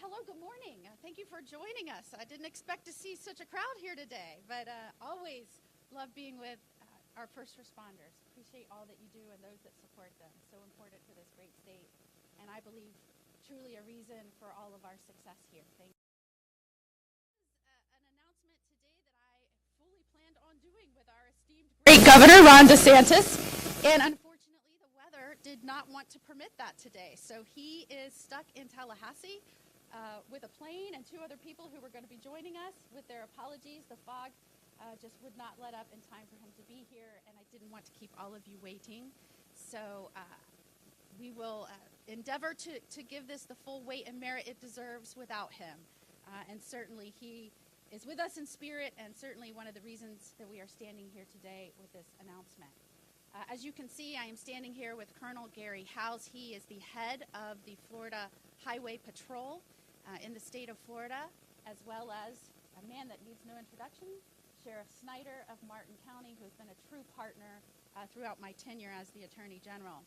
Hello, good morning. Thank you for joining us. I didn't expect to see such a crowd here today, but always love being with our first responders. Appreciate all that you do and those that support them. So important to this great state, and I believe truly a reason for all of our success here. Thank you. This is an announcement today that I fully planned on doing with our esteemed great Governor Ron DeSantis, and unfortunately the weather did not want to permit that today. So he is stuck in Tallahassee with a plane and two other people who were going to be joining us. With their apologies, the fog just would not let up in time for him to be here, and I didn't want to keep all of you waiting. So we will endeavor to give this the full weight and merit it deserves without him. And certainly he is with us in spirit, and certainly one of the reasons that we are standing here today with this announcement. As you can see, I am standing here with Colonel Gary Howes. He is the head of the Florida Highway Patrol in the state of Florida, as well as a man that needs no introduction, Sheriff Snyder of Martin County, who has been a true partner throughout my tenure as the Attorney General.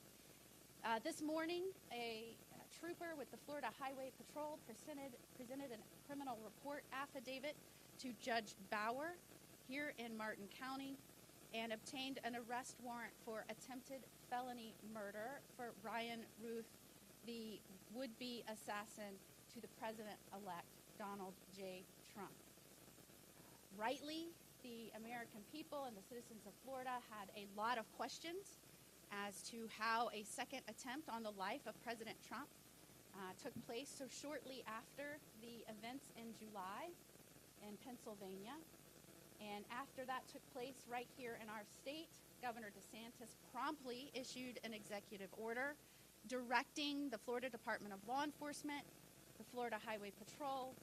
This morning, a trooper with the Florida Highway Patrol presented a criminal report affidavit to Judge Bauer here in Martin County and obtained an arrest warrant for attempted felony murder for Ryan Ruth, the would-be assassin to the President-elect Donald J. Trump. Rightly, the American people and the citizens of Florida had a lot of questions as to how a second attempt on the life of President Trump took place so shortly after the events in July in Pennsylvania. And after that took place right here in our state, Governor DeSantis promptly issued an executive order directing the Florida Department of Law Enforcement, the Florida Highway Patrol,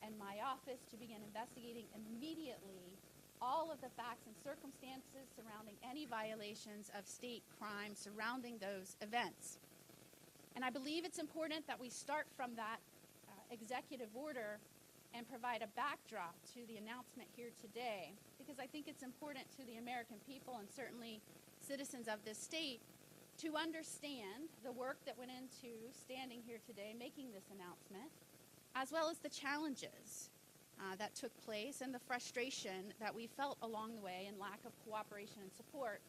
and my office to begin investigating immediately all of the facts and circumstances surrounding any violations of state crime surrounding those events. And I believe it's important that we start from that executive order and provide a backdrop to the announcement here today, because I think it's important to the American people and certainly citizens of this state to understand the work that went into standing here today, making this announcement, as well as the challenges that took place and the frustration that we felt along the way and lack of cooperation and support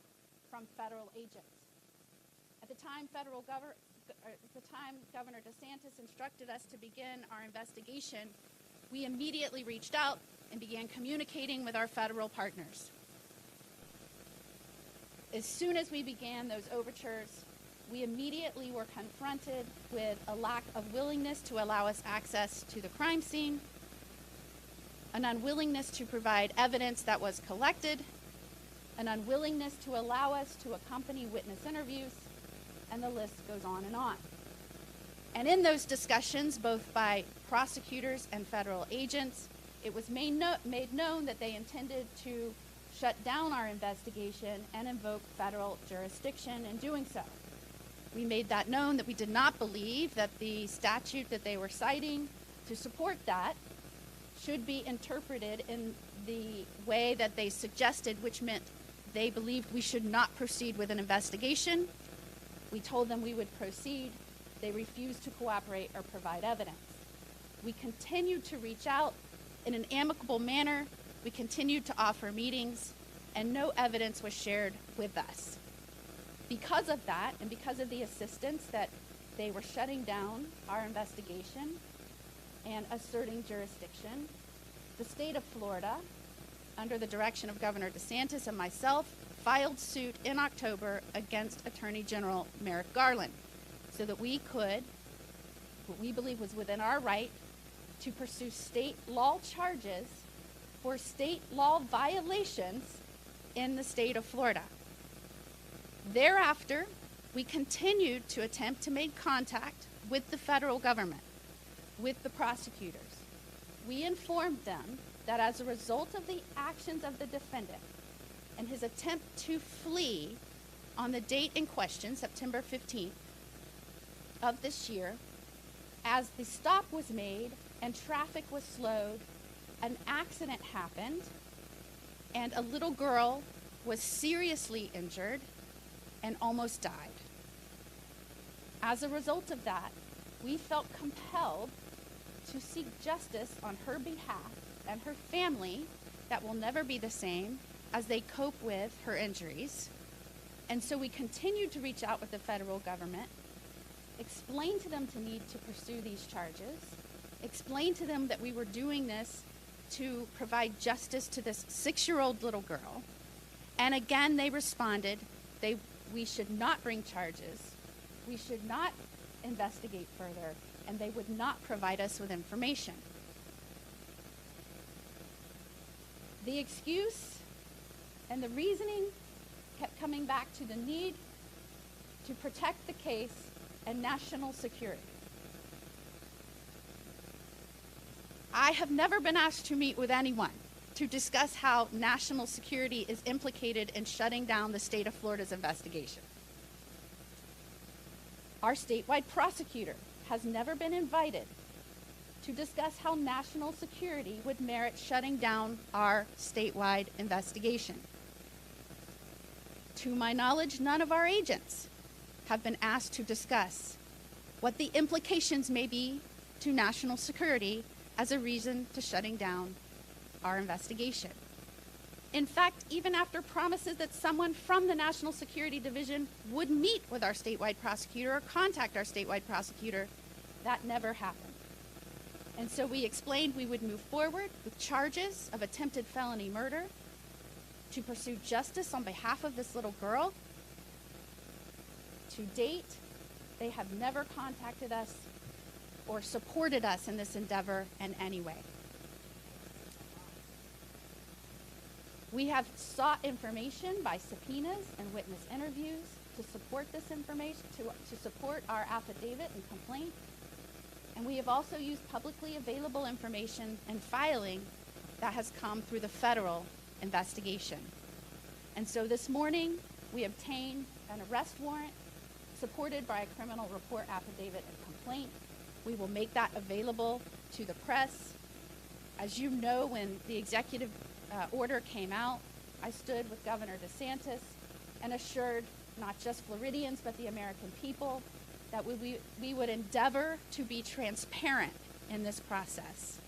from federal agents. At the time, Governor DeSantis instructed us to begin our investigation, we immediately reached out and began communicating with our federal partners. As soon as we began those overtures, we immediately were confronted with a lack of willingness to allow us access to the crime scene, an unwillingness to provide evidence that was collected, an unwillingness to allow us to accompany witness interviews, and the list goes on and on. And in those discussions, both by prosecutors and federal agents, it was made known that they intended to shut down our investigation and invoke federal jurisdiction in doing so. We made that known that we did not believe that the statute that they were citing to support that should be interpreted in the way that they suggested, which meant they believed we should not proceed with an investigation. We told them we would proceed. They refused to cooperate or provide evidence. We continued to reach out in an amicable manner. We continued to offer meetings, and no evidence was shared with us. Because of that, and because of the assistance that they were shutting down our investigation and asserting jurisdiction, the state of Florida, under the direction of Governor DeSantis and myself, filed suit in October against Attorney General Merrick Garland so that we could, what we believe was within our right, to pursue state law charges for state law violations in the state of Florida. Thereafter, we continued to attempt to make contact with the federal government, with the prosecutors. We informed them that as a result of the actions of the defendant and his attempt to flee on the date in question, September 15th of this year, as the stop was made and traffic was slowed, an accident happened and a little girl was seriously injured and almost died. As a result of that, we felt compelled to seek justice on her behalf and her family that will never be the same as they cope with her injuries. And so we continued to reach out with the federal government, explain to them to need to pursue these charges, explain to them that we were doing this to provide justice to this 6-year-old little girl. And again, they responded, we should not bring charges, we should not investigate further, and they would not provide us with information. The excuse and the reasoning kept coming back to the need to protect the case and national security. I have never been asked to meet with anyone to discuss how national security is implicated in shutting down the state of Florida's investigation. Our statewide prosecutor has never been invited to discuss how national security would merit shutting down our statewide investigation. To my knowledge, none of our agents have been asked to discuss what the implications may be to national security as a reason to shutting down our investigation. In fact, even after promises that someone from the National Security Division would meet with our statewide prosecutor or contact our statewide prosecutor, that never happened. And so we explained we would move forward with charges of attempted felony murder to pursue justice on behalf of this little girl. To date, they have never contacted us or supported us in this endeavor in any way. We have sought information by subpoenas and witness interviews to support this information, to support our affidavit and complaint. And we have also used publicly available information and filing that has come through the federal investigation. And so this morning, we obtained an arrest warrant supported by a criminal report affidavit and complaint. We will make that available to the press. As you know, when the executive order came out, I stood with Governor DeSantis and assured not just Floridians, but the American people that we would endeavor to be transparent in this process.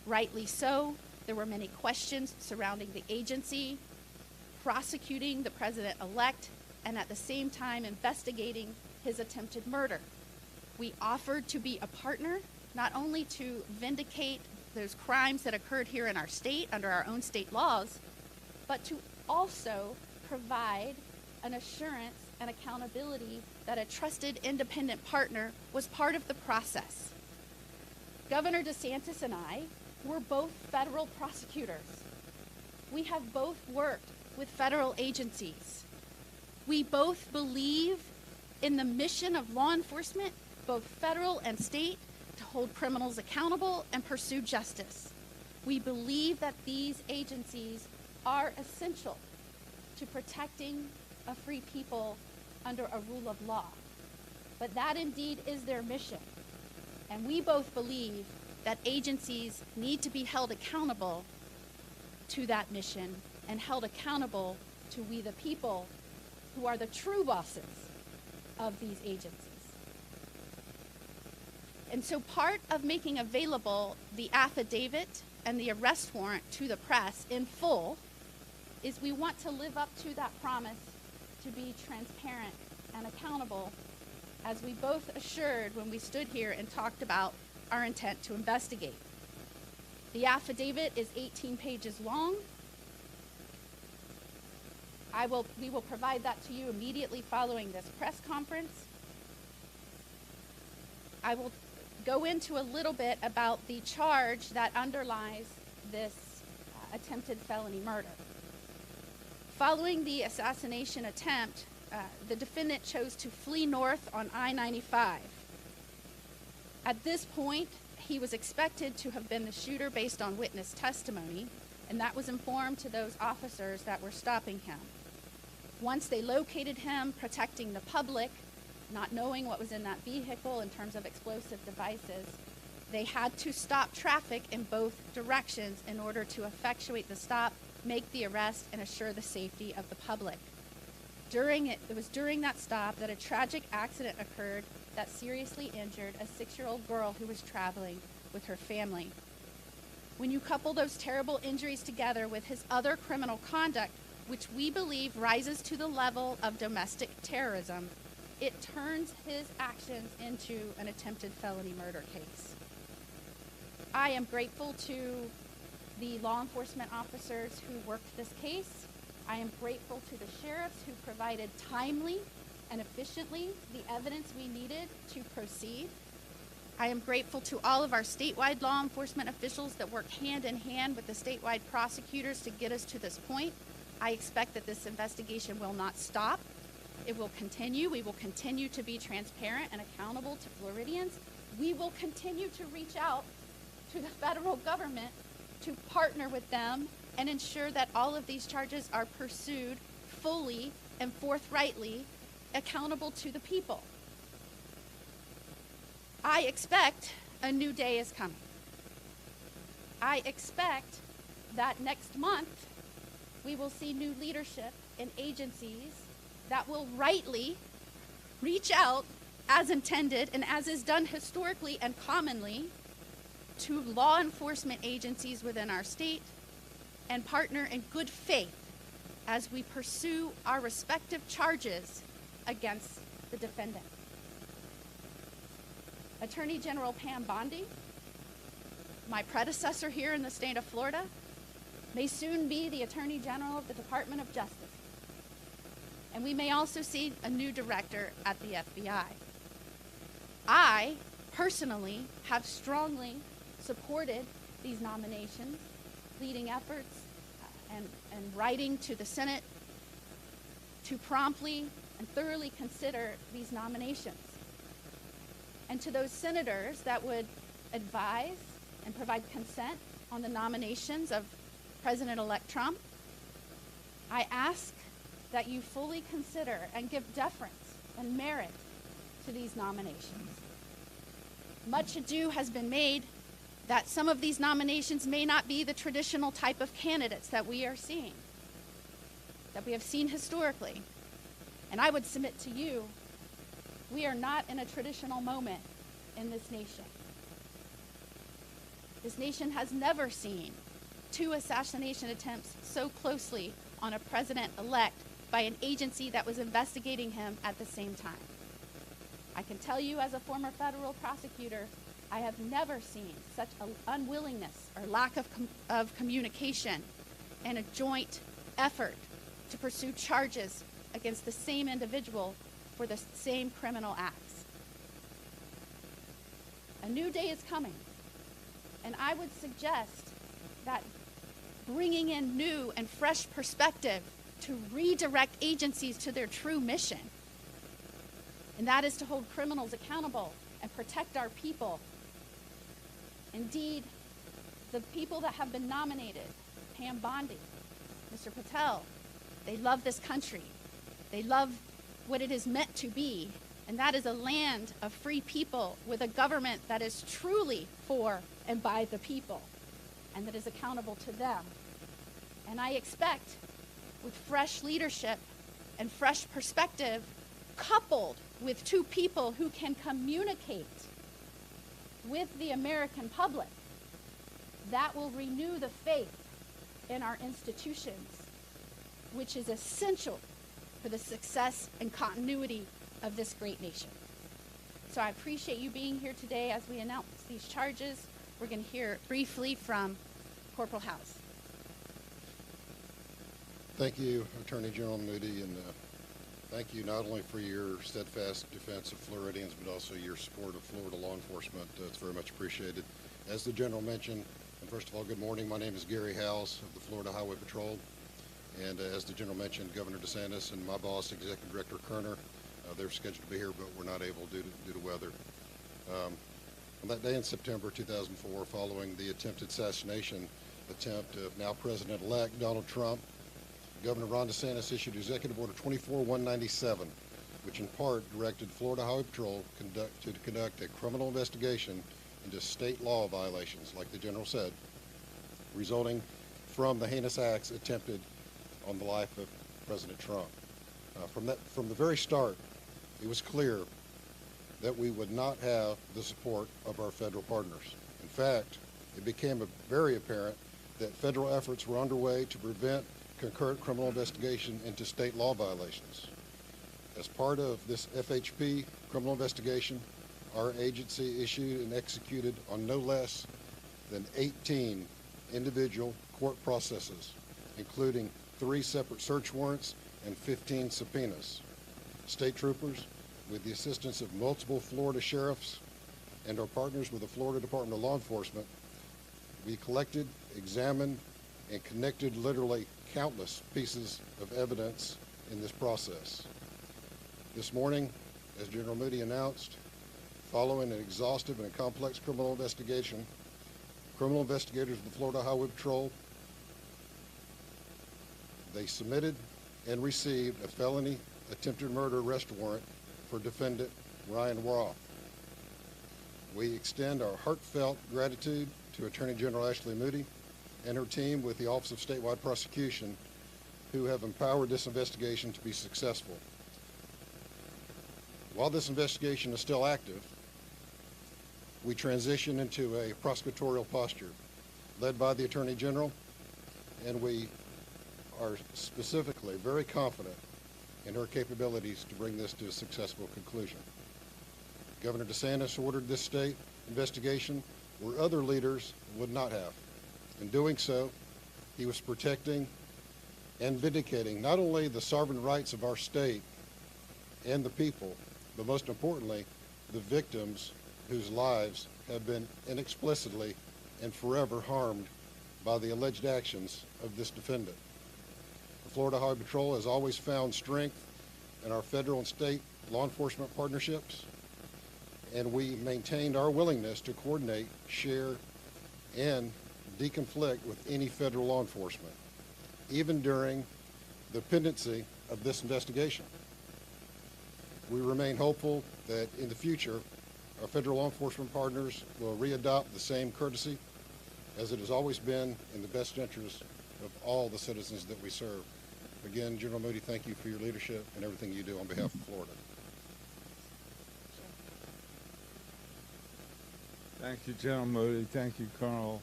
Rightly so, there were many questions surrounding the agency, prosecuting the president-elect, and at the same time investigating his attempted murder. We offered to be a partner, not only to vindicate those crimes that occurred here in our state under our own state laws, but to also provide an assurance and accountability that a trusted independent partner was part of the process. Governor DeSantis and I were both federal prosecutors. We have both worked with federal agencies. We both believe in the mission of law enforcement, both federal and state, to hold criminals accountable and pursue justice. We believe that these agencies are essential to protecting a free people under a rule of law. But that indeed is their mission. And we both believe that agencies need to be held accountable to that mission and held accountable to we the people who are the true bosses of these agencies. And so part of making available the affidavit and the arrest warrant to the press in full is we want to live up to that promise to be transparent and accountable, as we both assured when we stood here and talked about our intent to investigate. The affidavit is 18 pages long. We will provide that to you immediately following this press conference. I will go into a little bit about the charge that underlies this attempted felony murder. Following the assassination attempt, the defendant chose to flee north on I-95. At this point, he was expected to have been the shooter based on witness testimony, and that was informed to those officers that were stopping him. Once they located him, protecting the public, not knowing what was in that vehicle in terms of explosive devices, they had to stop traffic in both directions in order to effectuate the stop, make the arrest, and assure the safety of the public. It was during that stop that a tragic accident occurred that seriously injured a 6-year-old girl who was traveling with her family. When you couple those terrible injuries together with his other criminal conduct, which we believe rises to the level of domestic terrorism, it turns his actions into an attempted felony murder case. I am grateful to the law enforcement officers who worked this case. I am grateful to the sheriffs who provided timely and efficiently the evidence we needed to proceed. I am grateful to all of our statewide law enforcement officials that work hand in hand with the statewide prosecutors to get us to this point. I expect that this investigation will not stop. It will continue. We will continue to be transparent and accountable to Floridians. We will continue to reach out to the federal government to partner with them and ensure that all of these charges are pursued fully and forthrightly, accountable to the people. I expect a new day is coming. I expect that next month we will see new leadership in agencies that will rightly reach out as intended and as is done historically and commonly to law enforcement agencies within our state and partner in good faith as we pursue our respective charges against the defendant. Attorney General Pam Bondi, my predecessor here in the state of Florida, may soon be the Attorney General of the Department of Justice. And we may also see a new director at the FBI. I personally have strongly supported these nominations, leading efforts and writing to the Senate to promptly and thoroughly consider these nominations. And to those senators that would advise and provide consent on the nominations of President-elect Trump, I ask that you fully consider and give deference and merit to these nominations. Much ado has been made that some of these nominations may not be the traditional type of candidates that we are seeing, that we have seen historically. And I would submit to you, we are not in a traditional moment in this nation. This nation has never seen two assassination attempts so closely on a president-elect by an agency that was investigating him at the same time. I can tell you as a former federal prosecutor, I have never seen such an unwillingness or lack of communication and a joint effort to pursue charges against the same individual for the same criminal acts. A new day is coming, and I would suggest that bringing in new and fresh perspective to redirect agencies to their true mission, and that is to hold criminals accountable and protect our people. Indeed, the people that have been nominated, Pam Bondi, Mr. Patel, they love this country. They love what it is meant to be, and that is a land of free people with a government that is truly for and by the people, and that is accountable to them. And I expect, with fresh leadership and fresh perspective, coupled with two people who can communicate with the American public, that will renew the faith in our institutions, which is essential for the success and continuity of this great nation. So I appreciate you being here today as we announce these charges. We're going to hear briefly from Corporal House. Thank you, Attorney General Moody, and thank you not only for your steadfast defense of Floridians, but also your support of Florida law enforcement. It's very much appreciated. As the General mentioned, and first of all, good morning. My name is Gary Howes of the Florida Highway Patrol. And as the General mentioned, Governor DeSantis and my boss, Executive Director Kerner, they're scheduled to be here, but we're not able due to weather. On that day in September 2004, following the attempted assassination attempt of now President-elect Donald Trump, Governor Ron DeSantis issued Executive Order 24-197, which in part directed Florida Highway Patrol to conduct a criminal investigation into state law violations, like the General said, resulting from the heinous acts attempted on the life of President Trump. From the very start, it was clear that we would not have the support of our federal partners. In fact, it became very apparent that federal efforts were underway to prevent concurrent criminal investigation into state law violations. As part of this FHP criminal investigation, our agency issued and executed on no less than 18 individual court processes, including 3 separate search warrants and 15 subpoenas. State troopers, with the assistance of multiple Florida sheriffs and our partners with the Florida Department of Law Enforcement, we collected, examined, and connected literally countless pieces of evidence in this process. This morning, as General Moody announced, following an exhaustive and complex criminal investigation, criminal investigators of the Florida Highway Patrol, they submitted and received a felony attempted murder arrest warrant for defendant Ryan Roth. We extend our heartfelt gratitude to Attorney General Ashley Moody and her team with the Office of Statewide Prosecution, who have empowered this investigation to be successful. While this investigation is still active, we transition into a prosecutorial posture led by the Attorney General, and we are specifically very confident in her capabilities to bring this to a successful conclusion. Governor DeSantis ordered this state investigation where other leaders would not have. In doing so, he was protecting and vindicating not only the sovereign rights of our state and the people, but most importantly, the victims whose lives have been inexplicably and forever harmed by the alleged actions of this defendant. The Florida Highway Patrol has always found strength in our federal and state law enforcement partnerships, and we maintained our willingness to coordinate, share, and deconflict with any federal law enforcement, even during the pendency of this investigation. We remain hopeful that in the future, our federal law enforcement partners will readopt the same courtesy as it has always been in the best interest of all the citizens that we serve. Again, General Moody, thank you for your leadership and everything you do on behalf of Florida. Thank you, General Moody. Thank you, Colonel.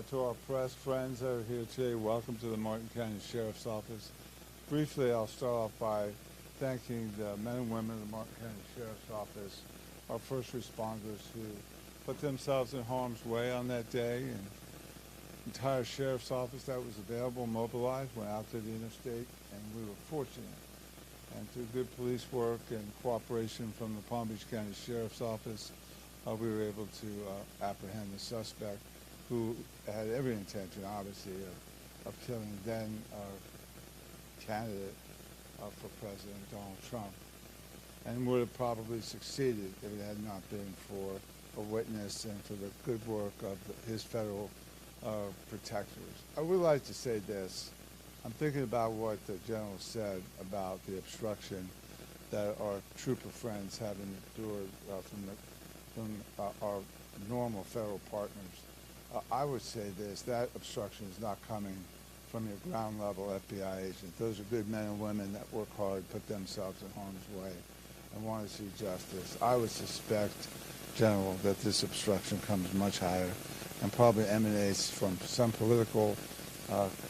To our press friends that are here today, welcome to the Martin County Sheriff's Office. Briefly, I'll start off by thanking the men and women of the Martin County Sheriff's Office, our first responders who put themselves in harm's way on that day, and the entire Sheriff's Office that was available, mobilized, went out to the interstate, and we were fortunate. And through good police work and cooperation from the Palm Beach County Sheriff's Office, we were able to apprehend the suspect who had every intention, obviously, of killing then candidate for President Donald Trump, and would have probably succeeded if it had not been for a witness and for the good work of his federal protectors. I would like to say this. I'm thinking about what the General said about the obstruction that our trooper friends have endured from our normal federal partners. I would say this, that obstruction is not coming from your ground level FBI agents. Those are good men and women that work hard, put themselves in harm's way, and want to see justice. I would suspect, General, that this obstruction comes much higher and probably emanates from some political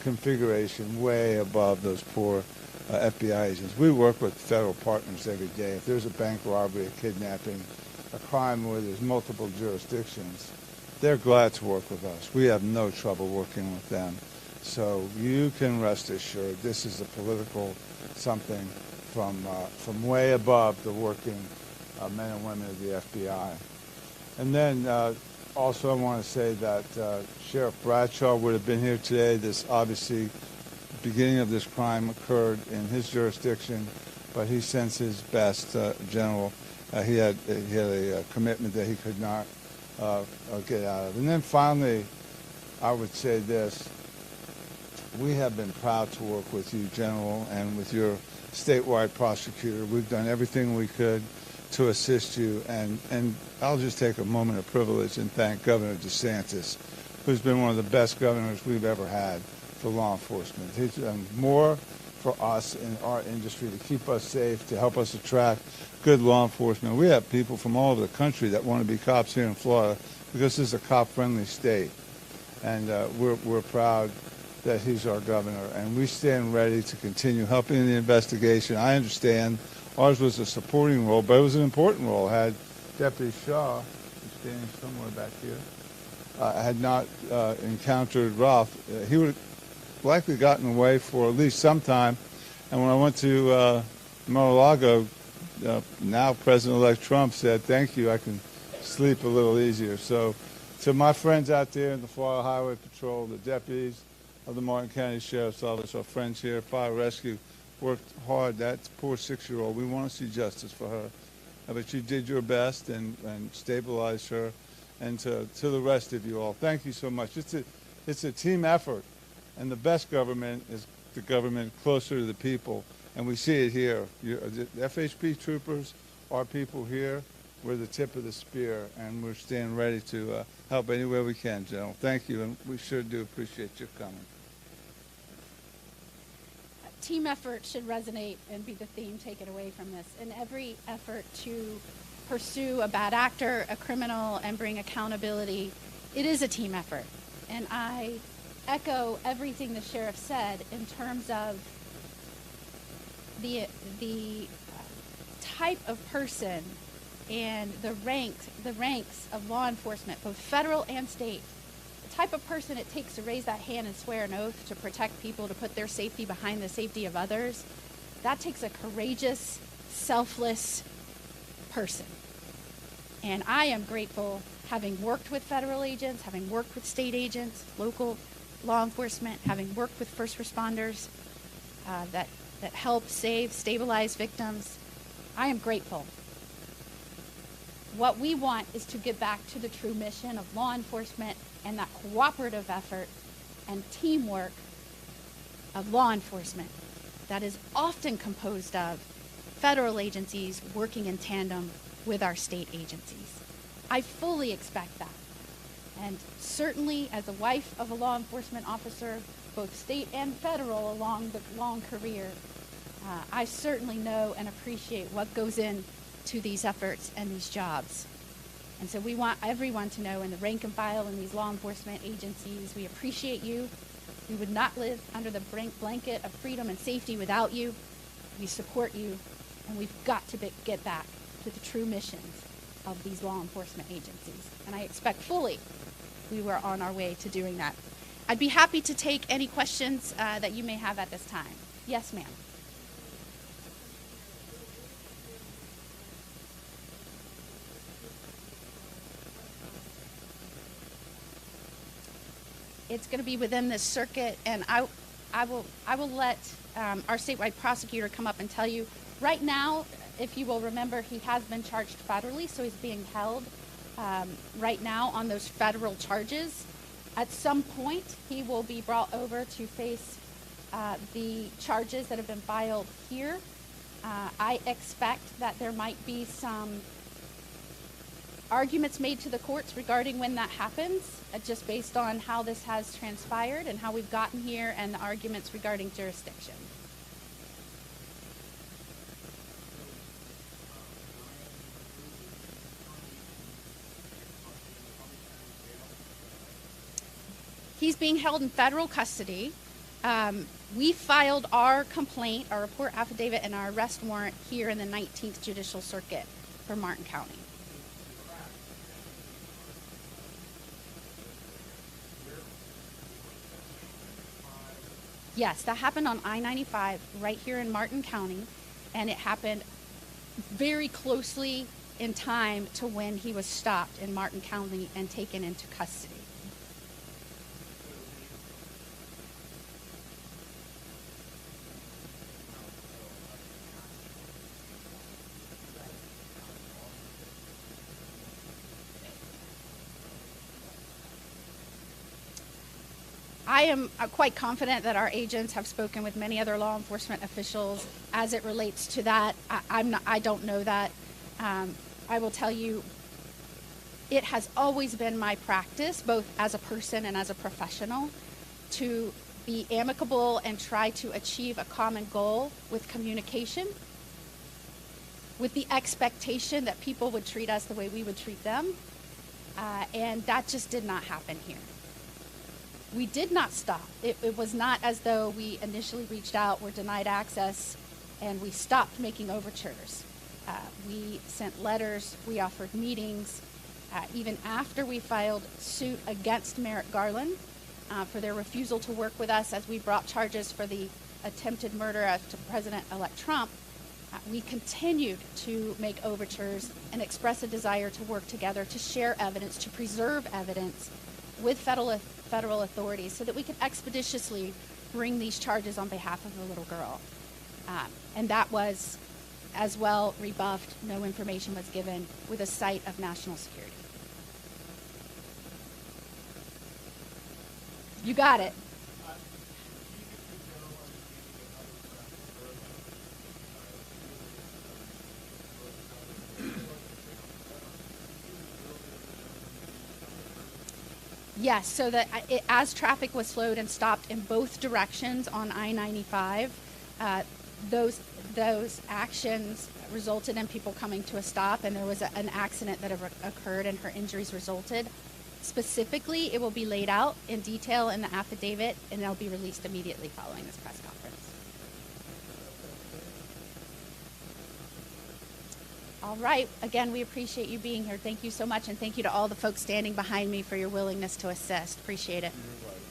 configuration way above those poor FBI agents. We work with federal partners every day. If there's a bank robbery, a kidnapping, a crime where there's multiple jurisdictions, they're glad to work with us. We have no trouble working with them. So you can rest assured this is a political something from way above the working men and women of the FBI. And then also I want to say that Sheriff Bradshaw would have been here today. This obviously, the beginning of this crime occurred in his jurisdiction, but he sends his best, General. He had a commitment that he could not get out of. And then finally, I would say this. We have been proud to work with you, General, and with your statewide prosecutor. We've done everything we could to assist you. And I'll just take a moment of privilege and thank Governor DeSantis, who's been one of the best governors we've ever had for law enforcement. He's done more for us in our industry to keep us safe, to help us attract good law enforcement. We have people from all over the country that want to be cops here in Florida. because this is a cop-friendly state. And we're proud that he's our governor. And we stand ready to continue helping in the investigation. I understand ours was a supporting role, but it was an important role. Had Deputy Shaw, who's standing somewhere back here, had not encountered Ralph, he would have likely gotten away for at least some time. And when I went to Mar-a-Lago, now President-elect Trump said, "Thank you, I can sleep a little easier." So to my friends out there in the Florida Highway Patrol, the deputies of the Martin County Sheriff's Office, our friends here, Fire Rescue, worked hard. That poor 6-year-old, we want to see justice for her. But you did your best and stabilized her. And to the rest of you all, thank you so much. It's a team effort, and the best government is the government closer to the people, and we see it here. The FHP troopers, our people here, we're the tip of the spear, and we're staying ready to help any way we can, General. Thank you, and we sure do appreciate your coming. Team effort should resonate and be the theme taken away from this. In every effort to pursue a bad actor, a criminal, and bring accountability, it is a team effort. And I echo everything the sheriff said in terms of the type of person and the ranks of law enforcement, both federal and state, the type of person it takes to raise that hand and swear an oath to protect people, to put their safety behind the safety of others. That takes a courageous, selfless person. And I am grateful, having worked with federal agents, having worked with state agents, local law enforcement, having worked with first responders that help save, stabilize victims. I am grateful. What we want is to get back to the true mission of law enforcement and that cooperative effort and teamwork of law enforcement that is often composed of federal agencies working in tandem with our state agencies. I fully expect that. And certainly as a wife of a law enforcement officer, both state and federal along the long career, I certainly know and appreciate what goes into these efforts and these jobs. And so we want everyone to know, in the rank and file in these law enforcement agencies, we appreciate you. We would not live under the blanket of freedom and safety without you. We support you, and we've got to get back to the true missions of these law enforcement agencies. And I expect fully we were on our way to doing that. I'd be happy to take any questions that you may have at this time. Yes, ma'am. It's going to be within this circuit, and I will let our statewide prosecutor come up and tell you. Right now, if you will remember, he has been charged federally, so he's being held right now on those federal charges. At some point, he will be brought over to face the charges that have been filed here. I expect that there might be some arguments made to the courts regarding when that happens, just based on how this has transpired and how we've gotten here, and the arguments regarding jurisdiction. He's being held in federal custody. We filed our complaint, our report affidavit, and our arrest warrant here in the 19th Judicial Circuit for Martin County. Yes, that happened on I-95 right here in Martin County, and it happened very closely in time to when he was stopped in Martin County and taken into custody. I am quite confident that our agents have spoken with many other law enforcement officials as it relates to that. I don't know that. I will tell you, it has always been my practice, both as a person and as a professional, to be amicable and try to achieve a common goal with communication, with the expectation that people would treat us the way we would treat them. And that just did not happen here. We did not stop. It was not as though we initially reached out, were denied access, and we stopped making overtures. We sent letters, we offered meetings, even after we filed suit against Merrick Garland for their refusal to work with us as we brought charges for the attempted murder of President-elect Trump. We continued to make overtures and express a desire to work together, to share evidence, to preserve evidence with federal authorities so that we could expeditiously bring these charges on behalf of the little girl. And that was as well rebuffed. No information was given with a sight of national security. You got it. Yes, so that as traffic was slowed and stopped in both directions on I-95, those actions resulted in people coming to a stop, and there was an accident that occurred and her injuries resulted. Specifically, it will be laid out in detail in the affidavit, and it'll be released immediately following this press conference. All right. Again, we appreciate you being here. Thank you so much, and thank you to all the folks standing behind me for your willingness to assist. Appreciate it. You're welcome.